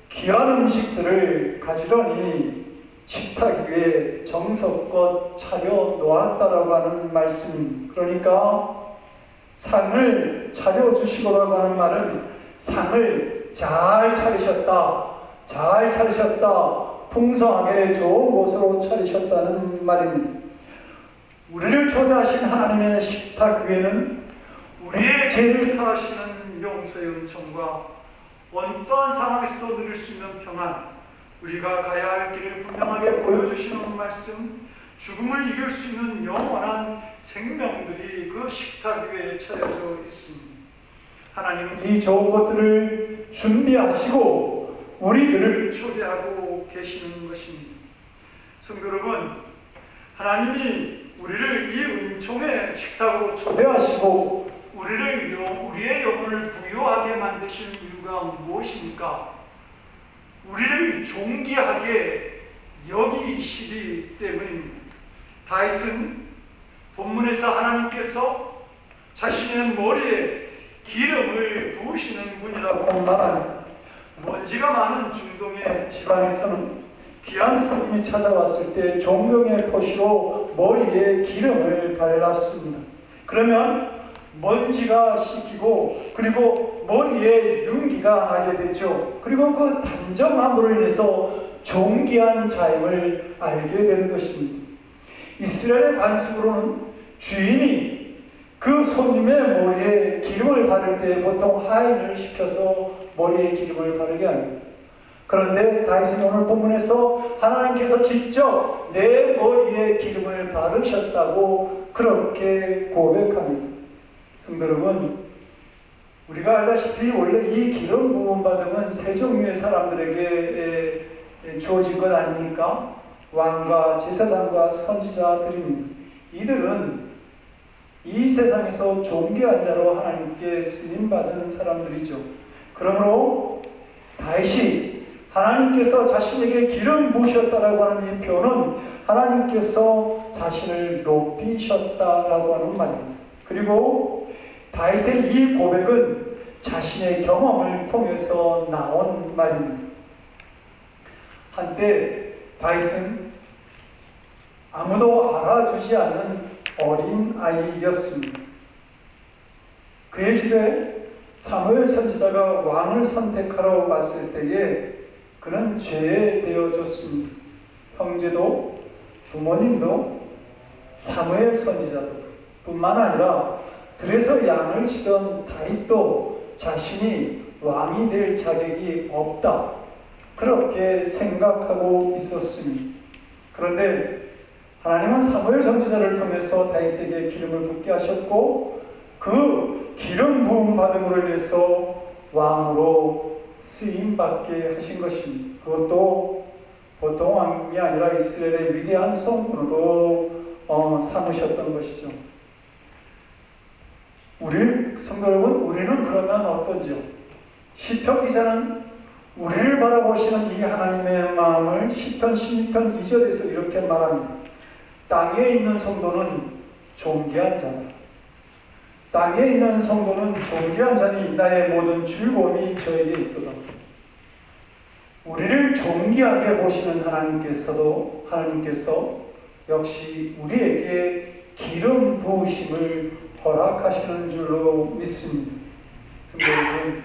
귀한 음식들을 가지런히 식탁 위에 정성껏 차려 놓았다라고 하는 말씀입니다. 그러니까 상을 차려주시고라고 하는 말은 상을 잘 차리셨다, 잘 차리셨다, 풍성하게 좋은 곳으로 차리셨다는 말입니다. 우리를 초대하신 하나님의 식탁 위에는 우리의 죄를 사하시는 용서의 은총과 어떠한 상황에서도 누릴 수 있는 평안, 우리가 가야 할 길을 분명하게 보여주시는 말씀, 죽음을 이길 수 있는 영원한 생명들이 그 식탁 위에 차려져 있습니다. 하나님은 이 좋은 것들을 준비하시고 우리들을 초대하고 계시는 것입니다. 성도 여러분, 하나님이 우리를 이 은총의 식탁으로 초대하시고 우리의 영혼을 부유하게 만드시는 이유가 무엇입니까? 우리를 존귀하게 여기시기 때문입니다. 다윗은 본문에서 하나님께서 자신의 머리에 기름을 부으시는 분이라고 말합니다. 먼지가 많은 중동의 지방에서는 귀한 손님이 찾아왔을 때 종경의 표시로 머리에 기름을 발랐습니다. 그러면 먼지가 씻기고 그리고 머리에 윤기가 나게 되죠. 그리고 그 단정함으로 인해서 존귀한 자임을 알게 되는 것입니다. 이스라엘의 관습으로는 주인이 그 손님의 머리에 기름을 바를 때 보통 하인을 시켜서 머리에 기름을 바르게 합니다. 그런데 다윗은 오늘 본문에서 하나님께서 직접 내 머리에 기름을 바르셨다고 그렇게 고백합니다. 성도 여러분, 우리가 알다시피 원래 이 기름 부음 받음은 세 종류의 사람들에게 주어진 것 아닙니까? 왕과 제사장과 선지자들입니다. 이들은 이 세상에서 존귀한 자로 하나님께 쓰임받은 사람들이죠. 그러므로 다윗이 하나님께서 자신에게 기름 부으셨다라고 하는 이 표현은 하나님께서 자신을 높이셨다라고 하는 말입니다. 그리고 다윗의 이 고백은 자신의 경험을 통해서 나온 말입니다. 한때 다윗은 아무도 알아주지 않는 어린 아이였습니다. 그의 집에 사무엘 선지자가 왕을 선택하러 갔을 때에 그는 죄에 되어졌습니다. 형제도 부모님도 사무엘 선지자도 뿐만 아니라 들에서 양을 치던 다윗도 자신이 왕이 될 자격이 없다, 그렇게 생각하고 있었으니, 그런데 하나님은 사무엘 선지자를 통해서 다윗에게 기름을 붓게 하셨고 그 기름 부음 받음으로 인해서 왕으로 쓰임 받게 하신 것입니다. 그것도 보통 왕이 아니라 이스라엘의 위대한 성군으로 삼으셨던 것이죠. 성도 여러분, 우리는 그러면 어떤지요? 시편 기자는 우리를 바라보시는 이 하나님의 마음을 시편 16편 2절에서 이렇게 말합니다. 땅에 있는 성도는 존귀한 자다. 땅에 있는 성도는 존귀한 자니 나의 모든 즐거움이 저에게 있도다. 우리를 존귀하게 보시는 하나님께서 역시 우리에게 기름 부으심을 허락하시는 줄로 믿습니다. 여러분,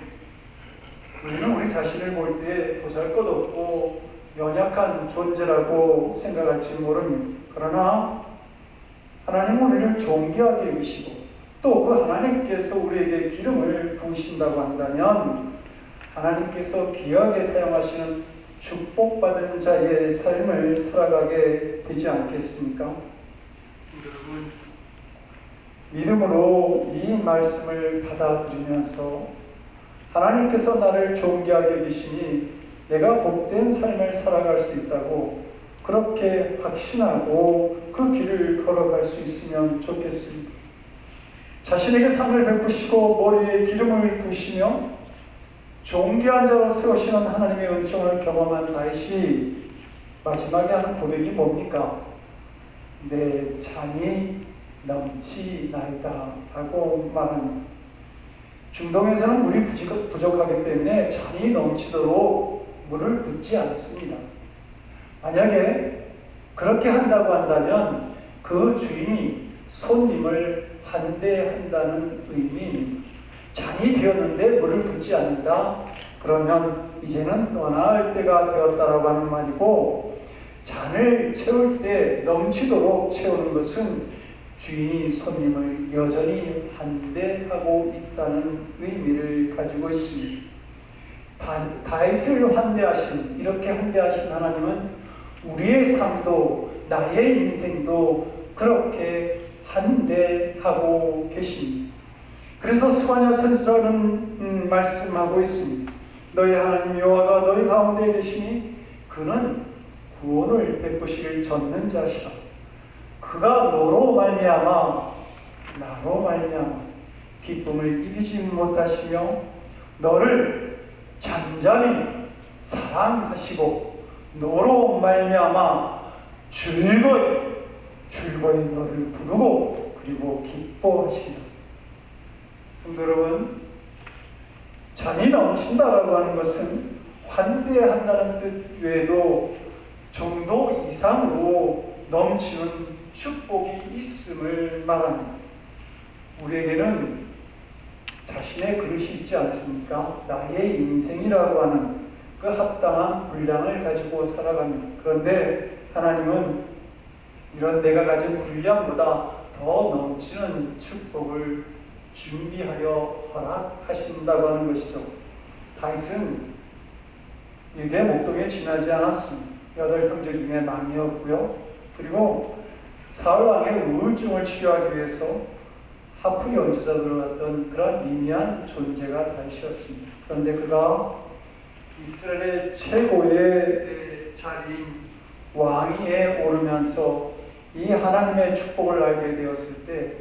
우리는 우리 자신을 볼 때 보잘것없고 연약한 존재라고 생각할지 모릅니다. 그러나 하나님은 우리를 존귀하게 여기시고 또 그 하나님께서 우리에게 기름을 부으신다고 한다면 하나님께서 귀하게 사용하시는 축복받은 자의 삶을 살아가게 되지 않겠습니까? 여러분, 믿음으로 이 말씀을 받아들이면서 하나님께서 나를 존귀하게 여기시니 내가 복된 삶을 살아갈 수 있다고 그렇게 확신하고 그 길을 걸어갈 수 있으면 좋겠습니다. 자신에게 상을 베푸시고 머리에 기름을 부으시며 존귀한 자로 세우시는 하나님의 은총을 경험한 다윗이 마지막에 하는 고백이 뭡니까? 내 잔이 넘치나이다 하고 말합니다. 중동에서는 물이 부족하기 때문에 잔이 넘치도록 물을 붓지 않습니다. 만약에 그렇게 한다고 한다면 그 주인이 손님을 환대한다는 의미입니다. 잔이 비었는데 물을 붓지 않는다? 그러면 이제는 떠날 때가 되었다라고 하는 말이고, 잔을 채울 때 넘치도록 채우는 것은 주인이 손님을 여전히 환대하고 있다는 의미를 가지고 있습니다. 다윗을 환대하신, 이렇게 환대하신 하나님은 우리의 삶도 나의 인생도 그렇게 환대하고 계십니다. 그래서 스가랴 선지자는 말씀하고 있습니다. 너희 하나님 여호와가 너희 가운데 계시니 그는 구원을 베푸시길 젖는 자시라. 그가 너로 말미암아 나로 말미암아 기쁨을 이기지 못하시며 너를 잠잠히 사랑하시고 너로 말미암아 즐거이 너를 부르고 그리고 기뻐하시라. 성도 여러분, 잔이 넘친다라고 하는 것은 환대한다는 뜻 외에도 정도 이상으로 넘치는 축복이 있음을 말합니다. 우리에게는 자신의 그릇이 있지 않습니까? 나의 인생이라고 하는 그 합당한 분량을 가지고 살아갑니다. 그런데 하나님은 이런 내가 가진 분량보다 더 넘치는 축복을 준비하여 허락하신다고 하는 것이죠. 다윗은 이게 목동에 지나지 않았습니다. 8형제 중에 막내였고요. 그리고 사울왕의 우울증을 치료하기 위해서 하프 연주자들로 왔던 그런 미미한 존재가 다윗이었습니다. 그런데 그가 이스라엘의 최고의 자리인 왕위에 오르면서 이 하나님의 축복을 알게 되었을 때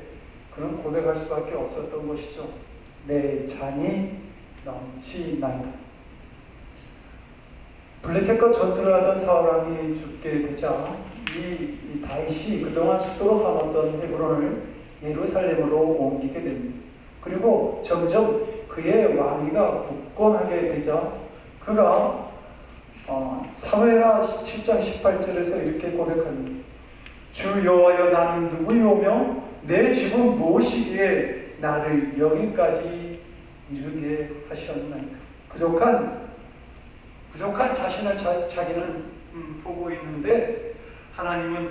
그는 고백할 수밖에 없었던 것이죠. 내 잔이 넘치나이다. 블레셋과 전투를 하던 사울왕이 죽게 되자 이 다윗이 그동안 수도로 삼았던 헤브론을 예루살렘으로 옮기게 됩니다. 그리고 점점 그의 왕위가 굳건하게 되자 그가 사무엘하 7장 18절에서 이렇게 고백합니다. 주 여호와여 나는 누구이오며 내 집은 무엇이기에 나를 여기까지 이르게 하셨나이까. 부족한 자신을 자기는 보고 있는데 하나님은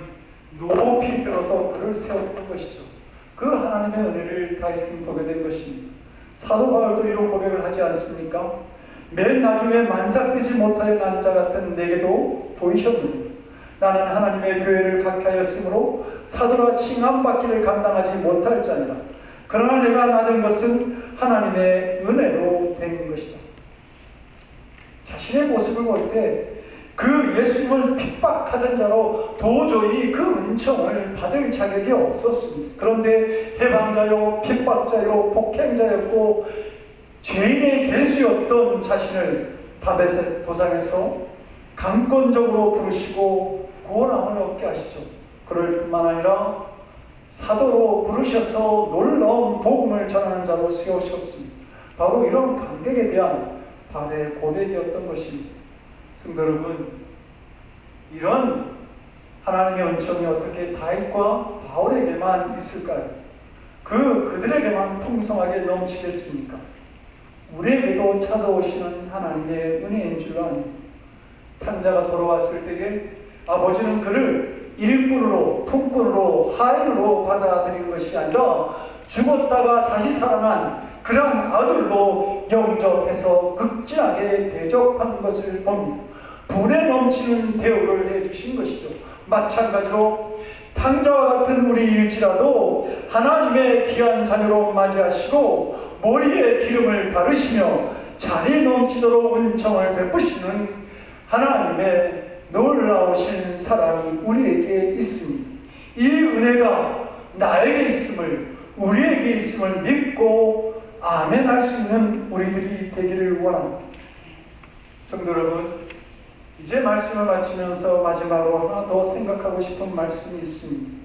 높이 들어서 그를 세웠던 것이죠. 그 하나님의 은혜를 다윗은 보게 된 것입니다. 사도 바울도 이런 고백을 하지 않습니까? 맨 나중에 만삭되지 못하여 난 자 같은 내게도 보이셨느니 나는 하나님의 교회를 박해하였으므로 사도라 칭함받기를 감당하지 못할 자니라. 그러나 내가 나된 것은 하나님의 은혜로 된 것이다. 자신의 모습을 볼 때 그 예수님을 핍박하던 자로 도저히 그 은총을 받을 자격이 없었습니다. 그런데 해방자요, 핍박자요, 폭행자였고 죄인의 개수였던 자신을 다벳의 도상에서 강권적으로 부르시고 구원함을 얻게 하시죠. 그럴 뿐만 아니라 사도로 부르셔서 놀라운 복음을 전하는 자로 세우셨습니다. 바로 이런 감격에 대한 바울의 고백이었던 것입니다. 성도 여러분, 이런 하나님의 은총이 어떻게 다윗과 바울에게만 있을까요? 그들에게만 풍성하게 넘치겠습니까? 우리에게도 찾아오시는 하나님의 은혜인 줄 아니, 탕자가 돌아왔을 때에 아버지는 그를 일꾼으로, 품꾼으로, 하인으로 받아들인 것이 아니라 죽었다가 다시 살아난 그러한 아들로 영접해서 극진하게 대접한 것을 봅니다. 분에 넘치는 대우를 해주신 것이죠. 마찬가지로 탕자와 같은 우리일지라도 하나님의 귀한 자녀로 맞이하시고 머리에 기름을 바르시며 잔이 넘치도록 은총을 베푸시는 하나님의 놀라우신 사랑이 우리에게 있습니다. 이 은혜가 나에게 있음을, 우리에게 있음을 믿고 아멘 할 수 있는 우리들이 되기를 원합니다. 성도 여러분, 이제 말씀을 마치면서 마지막으로 하나 더 생각하고 싶은 말씀이 있습니다.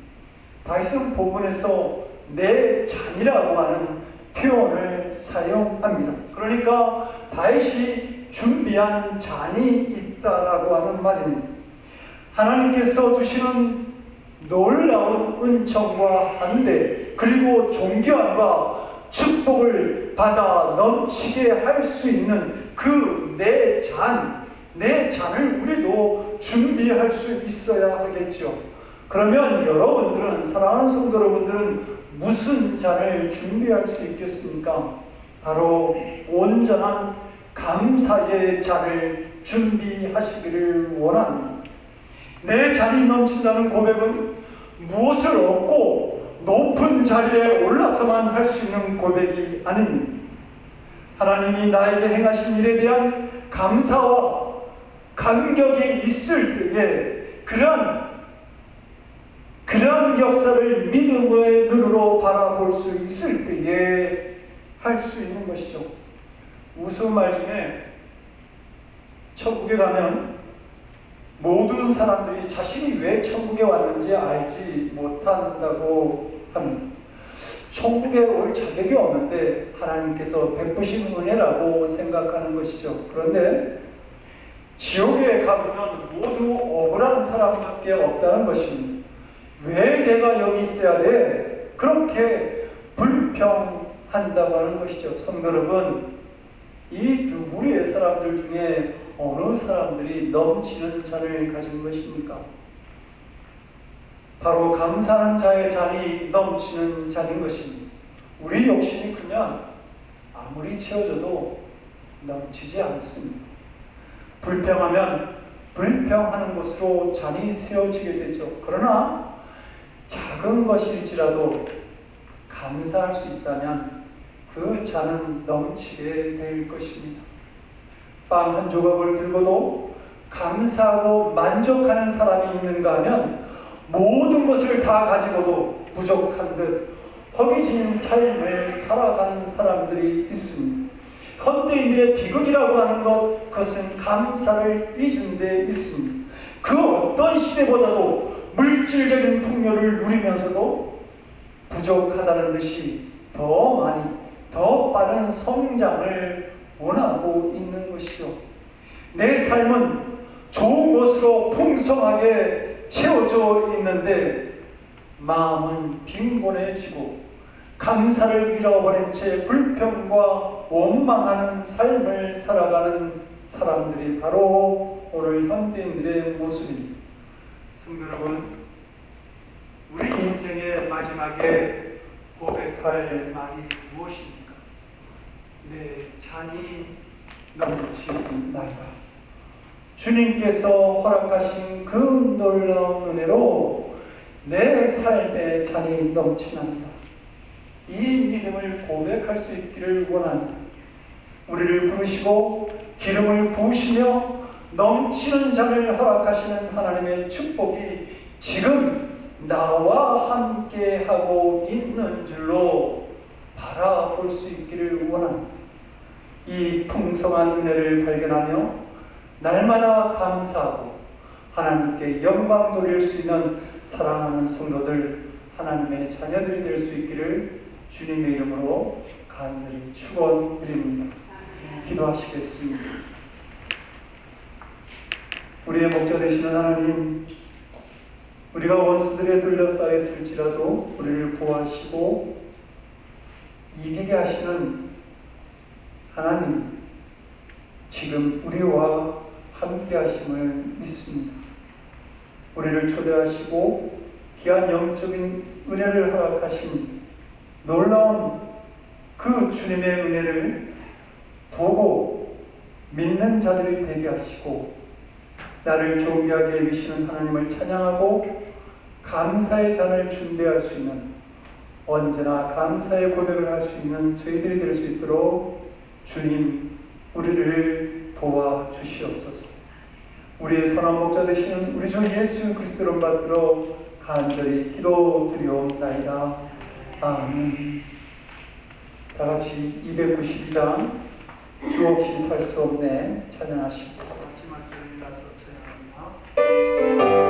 다윗은 본문에서 내 잔이라고 하는 표현을 사용합니다. 그러니까 다윗이 준비한 잔이 있다라고 하는 말입니다. 하나님께서 주시는 놀라운 은총과 한대, 그리고 존귀함과 축복을 받아 넘치게 할 수 있는 그 내 잔을 우리도 준비할 수 있어야 하겠죠. 그러면 여러분들은, 사랑하는 성도 여러분들은 무슨 잔을 준비할 수 있겠습니까? 바로 온전한 감사의 잔을 준비하시기를 원합니다. 내 잔이 넘친다는 고백은 무엇을 얻고 높은 자리에 올라서만 할 수 있는 고백이 아닙니다. 하나님이 나에게 행하신 일에 대한 감사와 감격이 있을 때에 그런 역사를 믿음의 눈으로 바라볼 수 있을 때에 할 수 있는 것이죠. 우스운 말 중에 천국에 가면 모든 사람들이 자신이 왜 천국에 왔는지 알지 못한다고 합니다. 천국에 올 자격이 없는데 하나님께서 베푸신 은혜라고 생각하는 것이죠. 그런데 지옥에 가보면 모두 억울한 사람밖에 없다는 것입니다. 왜 내가 여기 있어야 돼? 그렇게 불평한다고 하는 것이죠. 성도 여러분, 이 두 무리의 사람들 중에 어느 사람들이 넘치는 잔을 가진 것입니까? 바로 감사하는 자의 잔이 넘치는 잔인 것입니다. 우리 욕심이 크면 아무리 채워져도 넘치지 않습니다. 불평하면 불평하는 것으로 잔이 세워지게 되죠. 그러나 작은 것일지라도 감사할 수 있다면 그 잔은 넘치게 될 것입니다. 빵 한 조각을 들고도 감사하고 만족하는 사람이 있는가 하면 모든 것을 다 가지고도 부족한 듯 허기진 삶을 살아가는 사람들이 있습니다. 현대인들의 비극이라고 하는 그것은 감사를 잊은 데 있습니다. 그 어떤 시대보다도 물질적인 풍요를 누리면서도 부족하다는 듯이 더 많이, 더 빠른 성장을 원하고 있는 것이죠. 내 삶은 좋은 것으로 풍성하게 채워져 있는데 마음은 빈곤해지고 감사를 잃어버린 채 불평과 원망하는 삶을 살아가는 사람들이 바로 오늘 현대인들의 모습입니다. 성도 여러분, 우리 인생의 마지막에 고백할 말이 무엇입니까? 내 잔이 넘치나이다. 주님께서 허락하신 그 놀라운 은혜로 내 삶의 잔이 넘치나이다. 이 믿음을 고백할 수 있기를 원합니다. 우리를 부르시고 기름을 부으시며 넘치는 잔을 허락하시는 하나님의 축복이 지금 나와 함께 하고 있는 줄로 바라볼 수 있기를 원합니다. 이 풍성한 은혜를 발견하며 날마다 감사하고 하나님께 영광 돌릴 수 있는 사랑하는 성도들, 하나님의 자녀들이 될 수 있기를 주님의 이름으로 간절히 축원드립니다. 기도하시겠습니다. 우리의 목자 되시는 하나님, 우리가 원수들에 둘러싸였을지라도 우리를 보호하시고 이기게 하시는 하나님, 지금 우리와 함께 하심을 믿습니다. 우리를 초대하시고 귀한 영적인 은혜를 허락하신 놀라운 그 주님의 은혜를 보고 믿는 자들이 되게 하시고 나를 존귀하게 여기시는 하나님을 찬양하고 감사의 잔을 준비할 수 있는, 언제나 감사의 고백을 할 수 있는 저희들이 될 수 있도록 주님 우리를 도와주시옵소서. 우리의 선한 목자 되시는 우리 주 예수 그리스도를 받들어 간절히 기도드리옵나이다. 아멘. 다같이 292장 주 없이 살 수 없네 찬양하시고 마지막 절이라서 찬양합니다.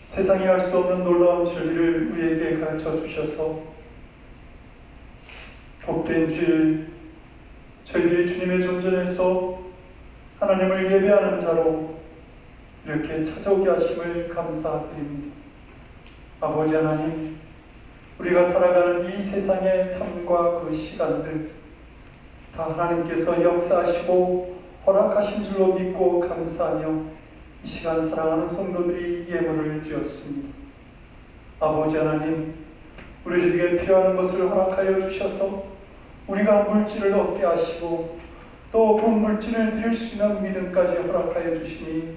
세상이 알 수 없는 놀라운 진리를 우리에게 가르쳐 주셔서 복된 주일 저희들이 주님의 존전에서 하나님을 예배하는 자로 이렇게 찾아오게 하심을 감사드립니다. 아버지 하나님, 우리가 살아가는 이 세상의 삶과 그 시간들 다 하나님께서 역사하시고 허락하신 줄로 믿고 감사하며 이 시간 사랑하는 성도들이 예물을 드렸습니다. 아버지 하나님, 우리에게 필요한 것을 허락하여 주셔서 우리가 물질을 얻게 하시고 또 그 물질을 드릴 수 있는 믿음까지 허락하여 주시니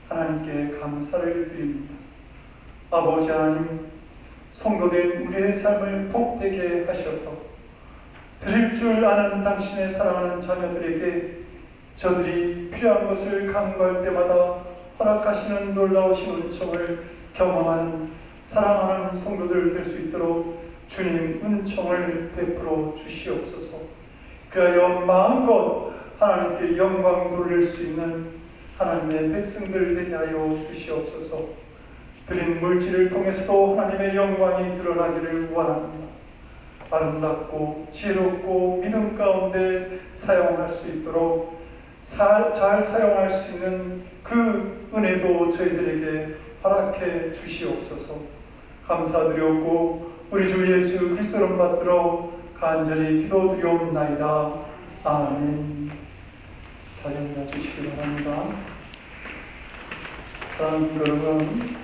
하나님께 감사를 드립니다. 아버지 하나님, 성도된 우리의 삶을 복되게 하셔서 드릴 줄 아는 당신의 사랑하는 자녀들에게 저들이 필요한 것을 간구할 때마다 허락하시는 놀라우신 은총을 경험하는 사랑하는 성도들 될 수 있도록 주님 은총을 베풀어 주시옵소서. 그리하여 마음껏 하나님께 영광 돌릴 수 있는 하나님의 백성들 되게 하여 주시옵소서. 드린 물질을 통해서도 하나님의 영광이 드러나기를 원합니다. 아름답고 지혜롭고 믿음 가운데 사용할 수 있도록 잘 사용할 수 있는 그 은혜도 저희들에게 허락해 주시옵소서. 감사드렸고 우리 주 예수 그리스도를 받들어 간절히 기도드리옵나이다. 아멘. 자리 앉아 주시기 바랍니다. 사랑하는 여러분,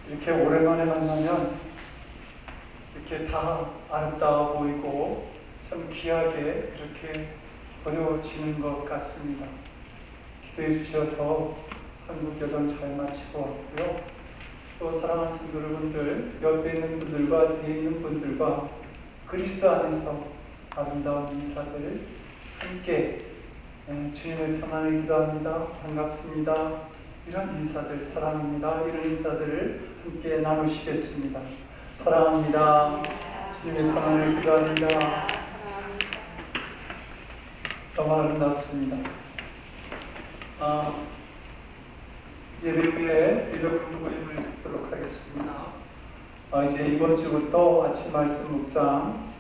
이렇게 오랜만에 만나면 이렇게 다 아름다워 보이고 참 귀하게 그렇게 보여지는 것 같습니다. 기도해 주셔서 한국 여정 잘 마치고 왔고요. 또 사랑하는 성도 여러분들, 옆에 있는 분들과 뒤에 있는 분들과 그리스도 안에서 아름다운 인사들 함께 주님의 평안을 기도합니다. 반갑습니다. 이런 인사들, 사랑합니다. 이런 인사들을 함께 나누시겠습니다. 사랑합니다. 주님의 평안을 기도합니다. 너무 아름답습니다. 예배 후에 기도 모임을 갖도록 하겠습니다. 이제 이번 주부터 아침 말씀 묵상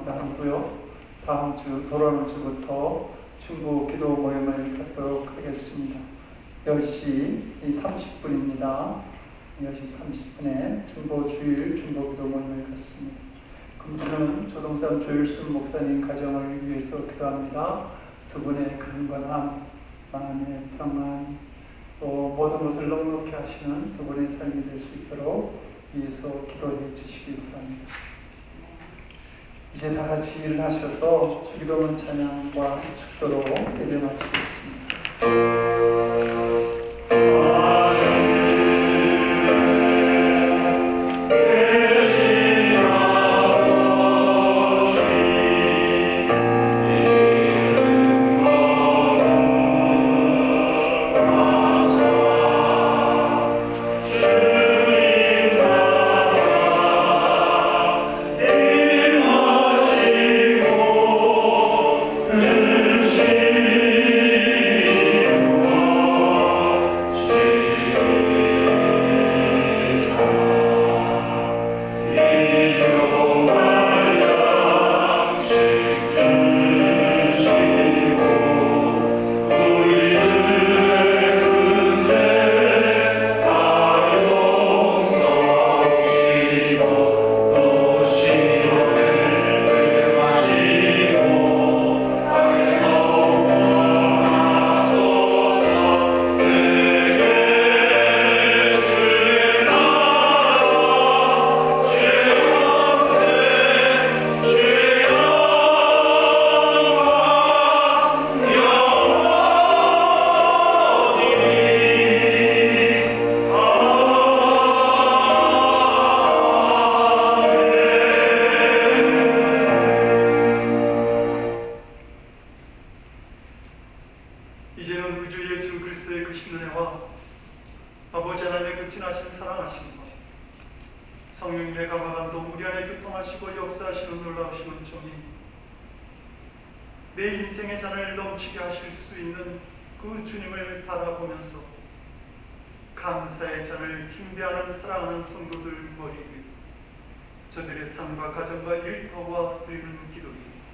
나누고요. 다음 주, 돌아오는 주부터 중보 기도 모임을 갖도록 하겠습니다. 10시 30분입니다. 10시 30분에 중보 주일 중보 기도 모임을 갖습니다. 금주는 조동산 조율순 목사님 가정을 위해서 기도합니다. 두 분의 건강함, 마음의 평안, 또 모든 것을 넉넉히 하시는 두 분의 삶이 될 수 있도록 위해서 기도해 주시기 바랍니다. 이제 다 같이 일어나셔서 주기도문 찬양과 축도로 예배 마치겠습니다. 이제는 우리 주 예수 그리스도의 크신 은혜와 아버지 하나님의 극진하신 사랑하심과 성령님의 감화감동 우리 안에 교통하시고 역사하시는 놀라우신 은총이 내 인생의 잔을 넘치게 하실 수 있는 그 주님을 바라보면서 감사의 잔을 준비하는 사랑하는 성도들 머리 위 저들의 삶과 가정과 일터와 드리는 기도입니다.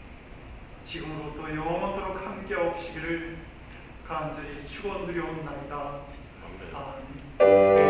지금으로부터 영원토록 함께 없시기를 간절히 축원드려옵나이다. 아멘.